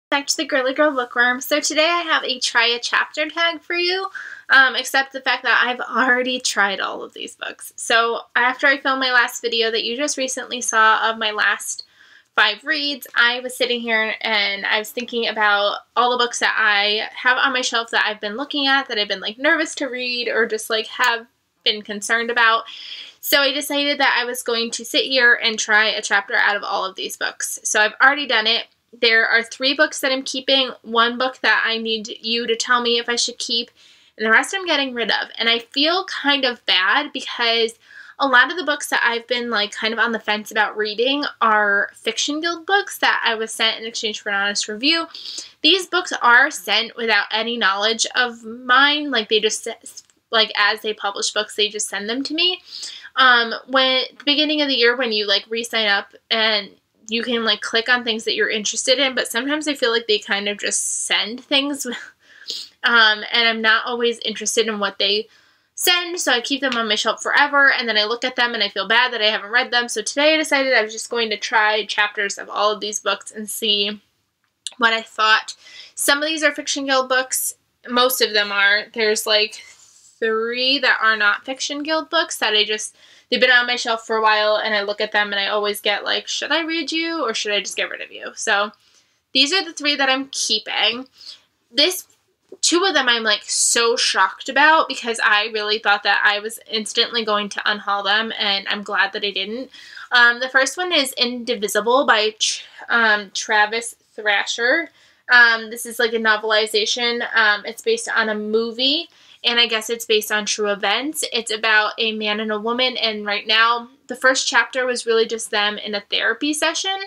Back to the Girly Girl Bookworm. So today I have a try a chapter tag for you, except the fact that I've already tried all of these books. So after I filmed my last video that you just recently saw of my last 5 reads, I was sitting here and I was thinking about all the books that I have on my shelf that I've been looking at, that I've been like nervous to read or just like have been concerned about. So I decided that I was going to sit here and try a chapter out of all of these books. So I've already done it. There are 3 books that I'm keeping, 1 book that I need you to tell me if I should keep, and the rest I'm getting rid of. And I feel kind of bad because a lot of the books that I've been like kind of on the fence about reading are Fiction Guild books that I was sent in exchange for an honest review. These books are sent without any knowledge of mine. Like they just, like as they publish books, they just send them to me. When at the beginning of the year when you like re-sign up and you can like click on things that you're interested in, but sometimes I feel like they kind of just send things and I'm not always interested in what they send, so I keep them on my shelf forever, and then I look at them and I feel bad that I haven't read them. So today I decided I was just going to try chapters of all of these books and see what I thought. Some of these are Fiction Guild books. Most of them are. There's like 3 that are not Fiction Guild books that they've been on my shelf for a while, and I look at them and I always get like, should I read you or should I just get rid of you? So these are the 3 that I'm keeping. 2 of them I'm like so shocked about because I really thought that I was instantly going to unhaul them, and I'm glad that I didn't. The first one is Indivisible by Travis Thrasher. This is like a novelization. It's based on a movie. And I guess it's based on true events. It's about a man and a woman, and right now, the first chapter was really just them in a therapy session.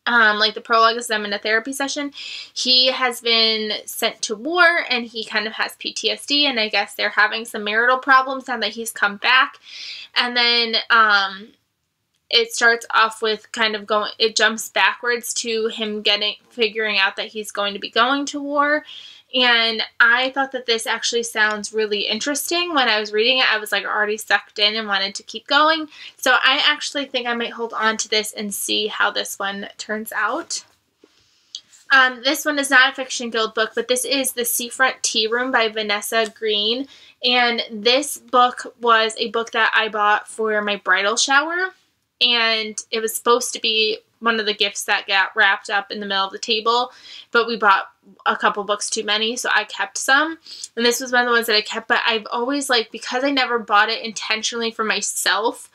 Like the prologue is them in a therapy session. He has been sent to war, and he kind of has PTSD, and I guess they're having some marital problems now that he's come back. And then, it starts off with kind of it jumps backwards to him figuring out that he's going to be going to war. And I thought that this actually sounds really interesting. When I was reading it, I was like already sucked in and wanted to keep going. So I actually think I might hold on to this and see how this one turns out. This one is not a Fiction Guild book, but this is The Seafront Tea Room by Vanessa Green. And this book was a book that I bought for my bridal shower. And it was supposed to be one of the gifts that got wrapped up in the middle of the table, but we bought a couple books too many, so I kept some. And this was one of the ones that I kept, but I've always like, because I never bought it intentionally for myself,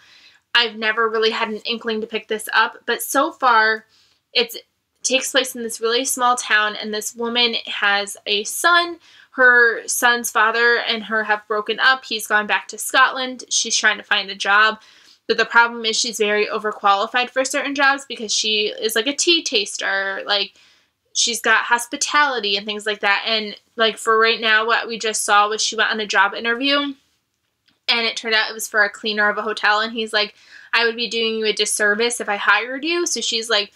I've never really had an inkling to pick this up. But so far, it takes place in this really small town, and this woman has a son. Her son's father and her have broken up. He's gone back to Scotland. She's trying to find a job. But the problem is she's very overqualified for certain jobs because she is like a tea taster. Like she's got hospitality and things like that. And like for right now, what we just saw was she went on a job interview, and it turned out it was for a cleaner of a hotel. And he's like, I would be doing you a disservice if I hired you. So she's like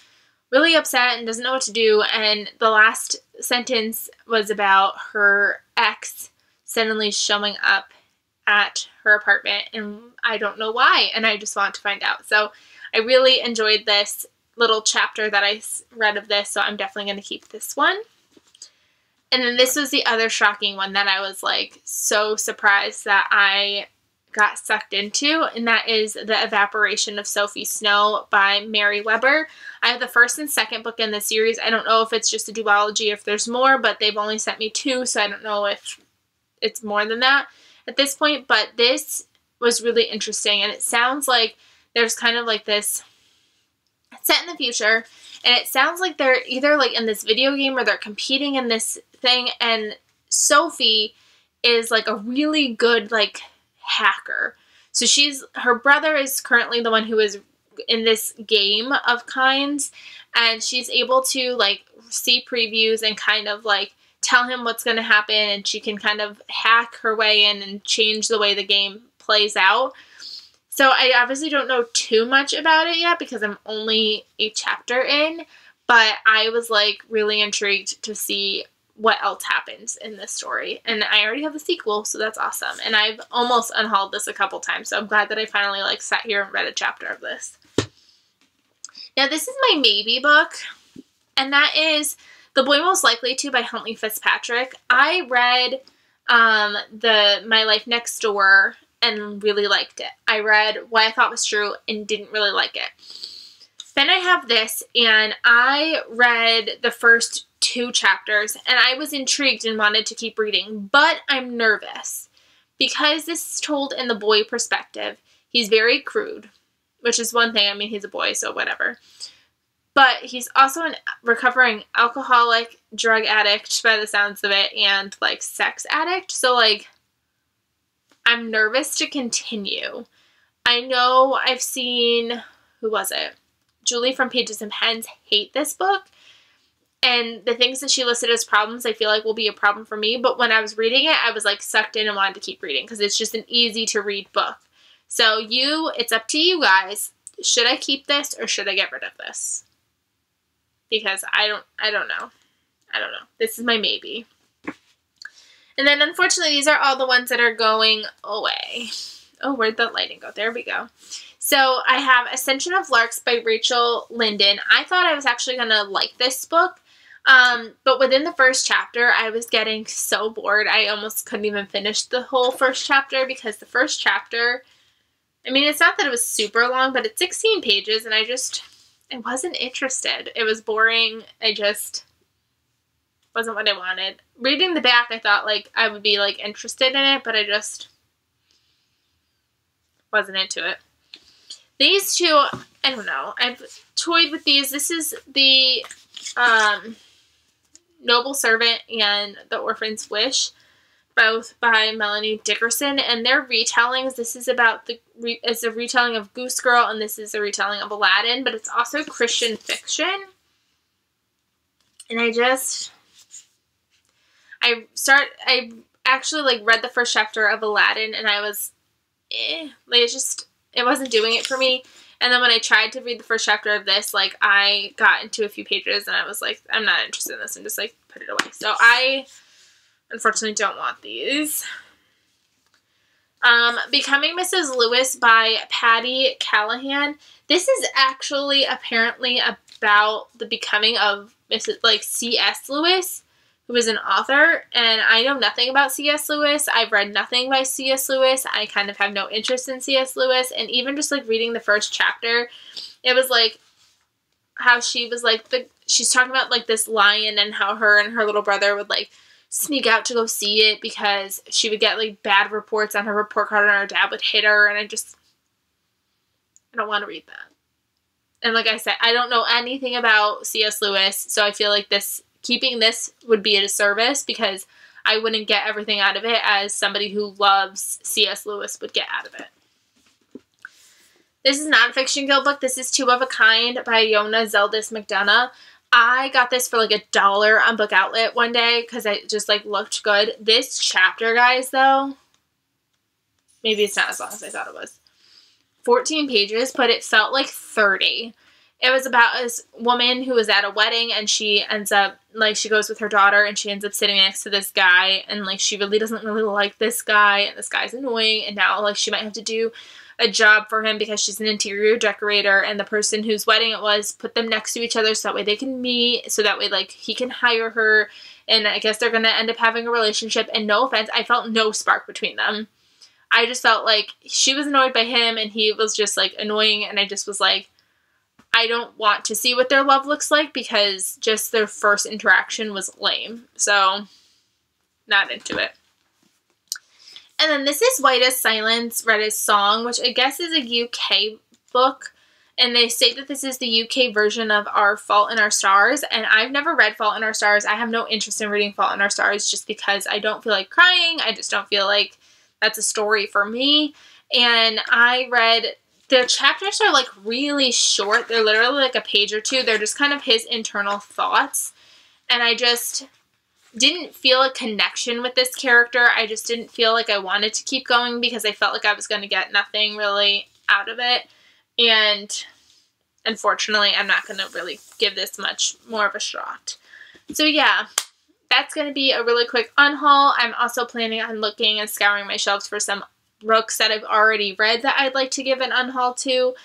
really upset and doesn't know what to do. And the last sentence was about her ex suddenly showing up at her apartment, and I don't know why, and I just want to find out. So I really enjoyed this little chapter that I read of this, so I'm definitely going to keep this one. And then this was the other shocking one that I was like so surprised that I got sucked into, and that is The Evaporation of Sophie Snow by Mary Weber. I have the first and second book in the series. I don't know if it's just a duology, if there's more, but they've only sent me 2, so I don't know if it's more than that at this point. But this was really interesting, and it sounds like there's kind of like this set in the future, and it sounds like they're either like in this video game or they're competing in this thing, and Sophie is like a really good like hacker. So her brother is currently the one who is in this game of kinds, and she's able to like see previews and kind of like tell him what's going to happen, and she can kind of hack her way in and change the way the game plays out. So I obviously don't know too much about it yet because I'm only a chapter in, but I was like really intrigued to see what else happens in this story. And I already have the sequel, so that's awesome. And I've almost unhauled this a couple times, so I'm glad that I finally like sat here and read a chapter of this. Now this is my maybe book, and that is The Boy Most Likely To by Huntley Fitzpatrick. I read My Life Next Door and really liked it. I read What I Thought Was True and didn't really like it. Then I have this, and I read the first 2 chapters, and I was intrigued and wanted to keep reading, but I'm nervous because this is told in the boy perspective. He's very crude, which is one thing. I mean, he's a boy, so whatever. But he's also a recovering alcoholic, drug addict by the sounds of it, and, like, sex addict. So, like, I'm nervous to continue. I know I've seen, who was it? Julie from Pages and Pens hate this book. And the things that she listed as problems, I feel like will be a problem for me. But when I was reading it, I was, like, sucked in and wanted to keep reading because it's just an easy-to-read book. So it's up to you guys. Should I keep this or should I get rid of this? Because I don't know. I don't know. This is my maybe. And then, unfortunately, these are all the ones that are going away. Oh, where'd the lighting go? There we go. So, I have Ascension of Larks by Rachel Linden. I thought I was actually going to like this book. But within the first chapter, I was getting so bored. I almost couldn't even finish the whole first chapter because the first chapter, I mean, it's not that it was super long, but it's 16 pages, and I wasn't interested. It was boring. I just wasn't what I wanted. Reading the back, I thought, like, I would be, like, interested in it, but I just wasn't into it. These 2, I don't know. I've toyed with these. This is the Noble Servant and The Orphan's Wish, both by Melanie Dickerson, and they're retellings. This is about it's a retelling of Goose Girl, and this is a retelling of Aladdin, but it's also Christian fiction. And I actually, like, read the first chapter of Aladdin, and I was, like, it wasn't doing it for me. And then when I tried to read the first chapter of this, like, I got into a few pages, and I was like, I'm not interested in this, and just, like, put it away. So I unfortunately don't want these. Becoming Mrs. Lewis by Patty Callahan. This is actually apparently about the becoming of C.S. Lewis, who is an author, and I know nothing about C.S. Lewis. I've read nothing by C.S. Lewis. I kind of have no interest in C.S. Lewis, and even just, like, reading the first chapter, it was, like, how she was, like, she's talking about, like, this lion and how her and her little brother would, like, sneak out to go see it because she would get, like, bad reports on her report card and her dad would hit her, and I don't want to read that. And like I said, I don't know anything about C.S. Lewis, so I feel like keeping this would be a disservice because I wouldn't get everything out of it as somebody who loves C.S. Lewis would get out of it. This is not a Fiction Guild book. This is Two of a Kind by Yona Zeldis McDonough. I got this for like $1 on Book Outlet one day because it just like looked good. This chapter, guys, though, maybe it's not as long as I thought it was. 14 pages, but it felt like 30. It was about this woman who was at a wedding, and she ends up, like, she goes with her daughter, and she ends up sitting next to this guy, and, like, she really doesn't really like this guy, and this guy's annoying, and now, like, she might have to do a job for him because she's an interior decorator, and the person whose wedding it was put them next to each other so that way they can meet, so that way, like, he can hire her, and I guess they're going to end up having a relationship, and no offense, I felt no spark between them. I just felt like she was annoyed by him, and he was just, like, annoying, and I just was like, I don't want to see what their love looks like because just their first interaction was lame. So, not into it. And then this is White as Silence, Red as Song, which I guess is a UK book. And they say that this is the UK version of Our Fault in Our Stars. And I've never read Fault in Our Stars. I have no interest in reading Fault in Our Stars just because I don't feel like crying. I just don't feel like that's a story for me. And I read... The chapters are, like, really short. They're literally, like, a page or two. They're just kind of his internal thoughts. And I just didn't feel a connection with this character. I just didn't feel like I wanted to keep going because I felt like I was going to get nothing really out of it. And unfortunately, I'm not going to really give this much more of a shot. So, yeah, that's going to be a really quick unhaul. I'm also planning on looking and scouring my shelves for some books that I've already read that I'd like to give an unhaul to.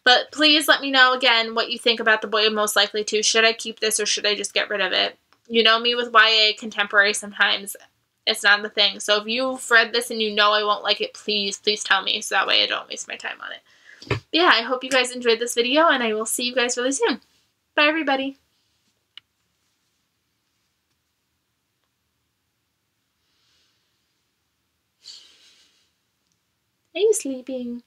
But please let me know again what you think about The Boy Most Likely To. Should I keep this or should I just get rid of it? You know me with YA contemporary, sometimes it's not the thing. So if you've read this and you know I won't like it, please, please tell me so that way I don't waste my time on it. But yeah, I hope you guys enjoyed this video, and I will see you guys really soon. Bye, everybody. Are you sleeping?